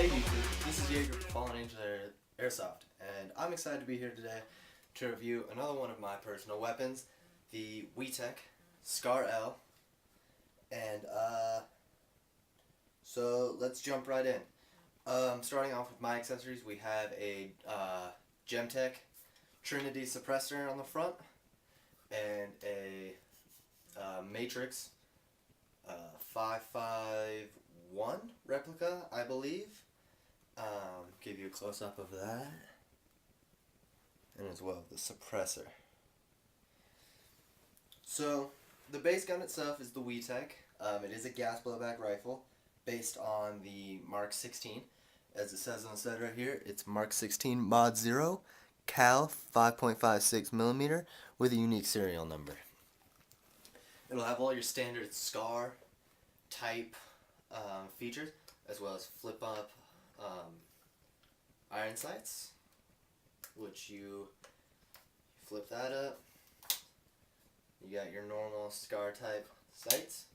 Hey YouTube, this is Jaeger from Fallen Angel Airsoft, and I'm excited to be here today to review another one of my personal weapons, the WeTech SCAR-L. And so let's jump right in. Starting off with my accessories, we have a Gemtech Trinity suppressor on the front, and a Matrix 551 replica, I believe. Give you a close-up of that, and as well the suppressor. So the base gun itself is the WeTech. It is a gas blowback rifle based on the Mk16, as it says on the side right here. It's Mk16 MOD0, cal 5.56mm with a unique serial number. It'll have all your standard SCAR type features, as well as flip up iron sights, which you flip that up. You got your normal SCAR type sights.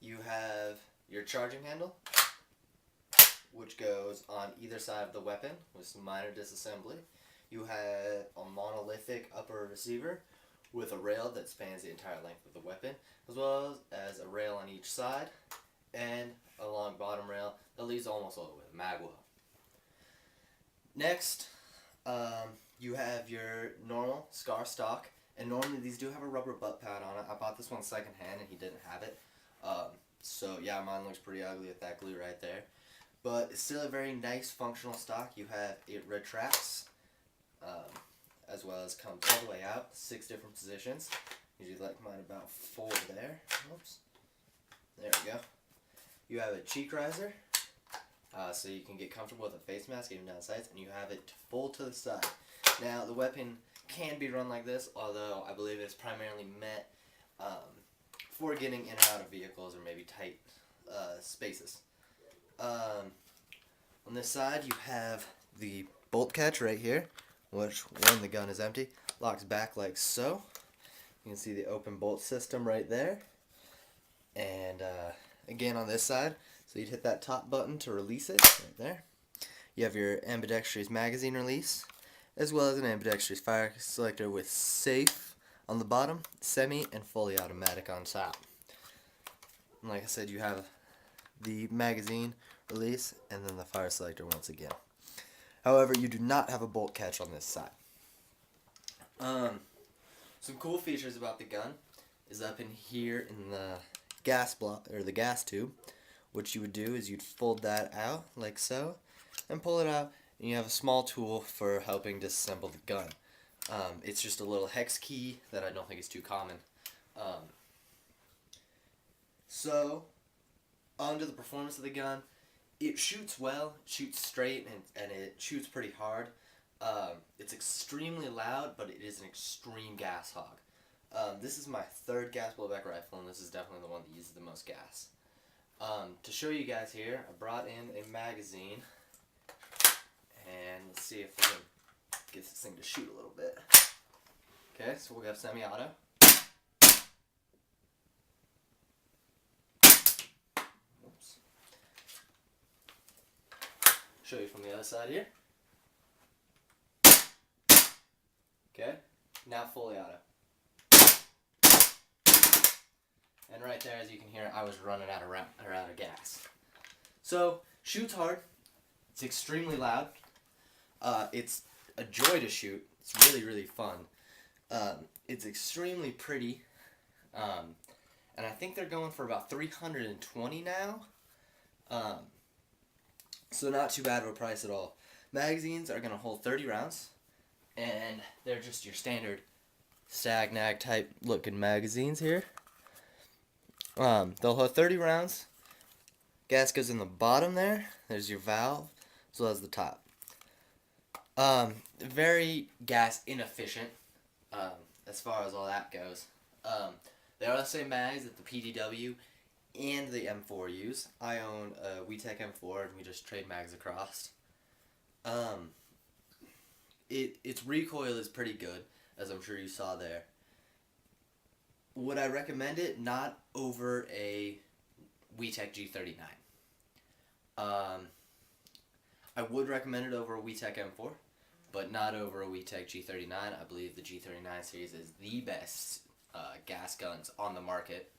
You have your charging handle, which goes on either side of the weapon with some minor disassembly. You have a monolithic upper receiver with a rail that spans the entire length of the weapon, as well as a rail on each side, and a long bottom rail that leads almost all the way to the mag well. Next, you have your normal SCAR stock, and normally these do have a rubber butt pad on it. I bought this one secondhand and he didn't have it, so yeah, mine looks pretty ugly with that glue right there, but it's still a very nice functional stock. You have it retracts, as well as comes all the way out, 6 different positions. Usually like mine about 4 there. Oops. There we go. You have a cheek riser, so you can get comfortable with a face mask even down sights, and you have it fold to the side. Now the weapon can be run like this, although I believe it's primarily meant for getting in and out of vehicles or maybe tight spaces. On this side you have the bolt catch right here, which when the gun is empty locks back like so. You can see the open bolt system right there, and again on this side, so you'd hit that top button to release it right there. You have your ambidextrous magazine release, as well as an ambidextrous fire selector with safe on the bottom, semi and fully automatic on top. And like I said, you have the magazine release and then the fire selector once again. However, you do not have a bolt catch on this side. Some cool features about the gun is up in here in the gas block, or the gas tube. What you would do is you'd fold that out like so and pull it out, and you have a small tool for helping disassemble the gun. It's just a little hex key that I don't think is too common. So onto the performance of the gun. It shoots well, it shoots straight, and it shoots pretty hard. It's extremely loud, but it is an extreme gas hog. This is my 3rd gas blowback rifle, and this is definitely the one that uses the most gas. To show you guys here, I brought in a magazine, and let's see if we can get this thing to shoot a little bit. Okay, so we have semi-auto. Oops. Show you from the other side here. Okay, now fully auto. And right there, as you can hear, I was running out of gas. So, shoots hard. It's extremely loud. It's a joy to shoot. It's really, really fun. It's extremely pretty. And I think they're going for about $320 now. So not too bad of a price at all. Magazines are going to hold 30 rounds. And they're just your standard stag-nag type looking magazines here. They'll hold 30 rounds. Gas goes in the bottom there. There's your valve, as well as the top. Very gas inefficient, as far as all that goes. They are the same mags that the PDW and the M4 use. I own a WeTech M4, and we just trade mags across. Its recoil is pretty good, as I'm sure you saw there. Would I recommend it? Not over a WeTech G39. Um, I would recommend it over a WeTech M4, but not over a WeTech G39. I believe the G39 series is the best gas guns on the market.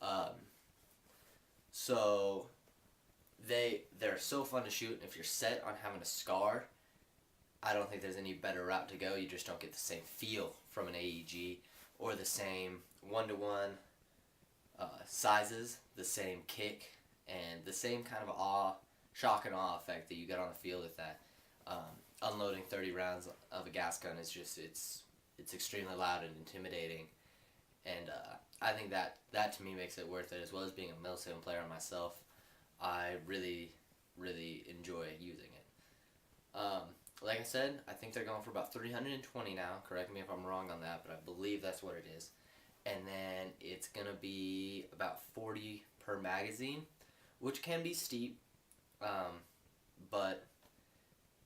Um, so they're so fun to shoot. If you're set on having a SCAR, I don't think there's any better route to go. You just don't get the same feel from an AEG or the same one-to-one sizes, the same kick, and the same kind of shock and awe effect that you get on the field with that. Unloading 30 rounds of a gas gun is just, it's extremely loud and intimidating. And I think that to me makes it worth it, as well as being a mil-sim player myself. I really, really enjoy using it. Like I said, I think they're going for about 320 now. Correct me if I'm wrong on that, but I believe that's what it is. And then it's going to be about 40 per magazine, which can be steep. But,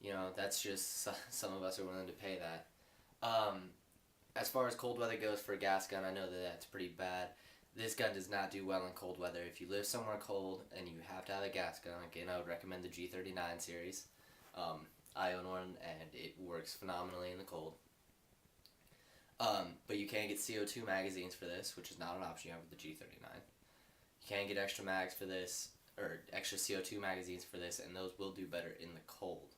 you know, that's just, some of us are willing to pay that. As far as cold weather goes for a gas gun, I know that that's pretty bad. This gun does not do well in cold weather. If you live somewhere cold and you have to have a gas gun, again, I would recommend the G39 series. I own one, and it works phenomenally in the cold. But you can get CO2 magazines for this, which is not an option you have with the G39. You can get extra mags for this, or extra CO2 magazines for this, and those will do better in the cold.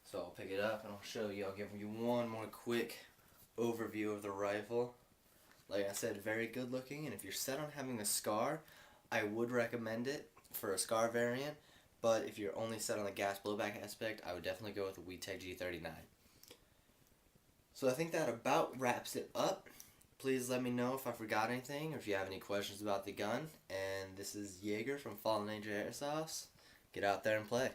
So I'll pick it up and I'll show you. I'll give you one more quick overview of the rifle. Like I said, very good looking, and if you're set on having a SCAR, I would recommend it for a SCAR variant, but if you're only set on the gas blowback aspect, I would definitely go with the WeTech G39. So I think that about wraps it up. Please let me know if I forgot anything, or if you have any questions about the gun. And this is Jaeger from Fallen Angel Airsoft. Get out there and play.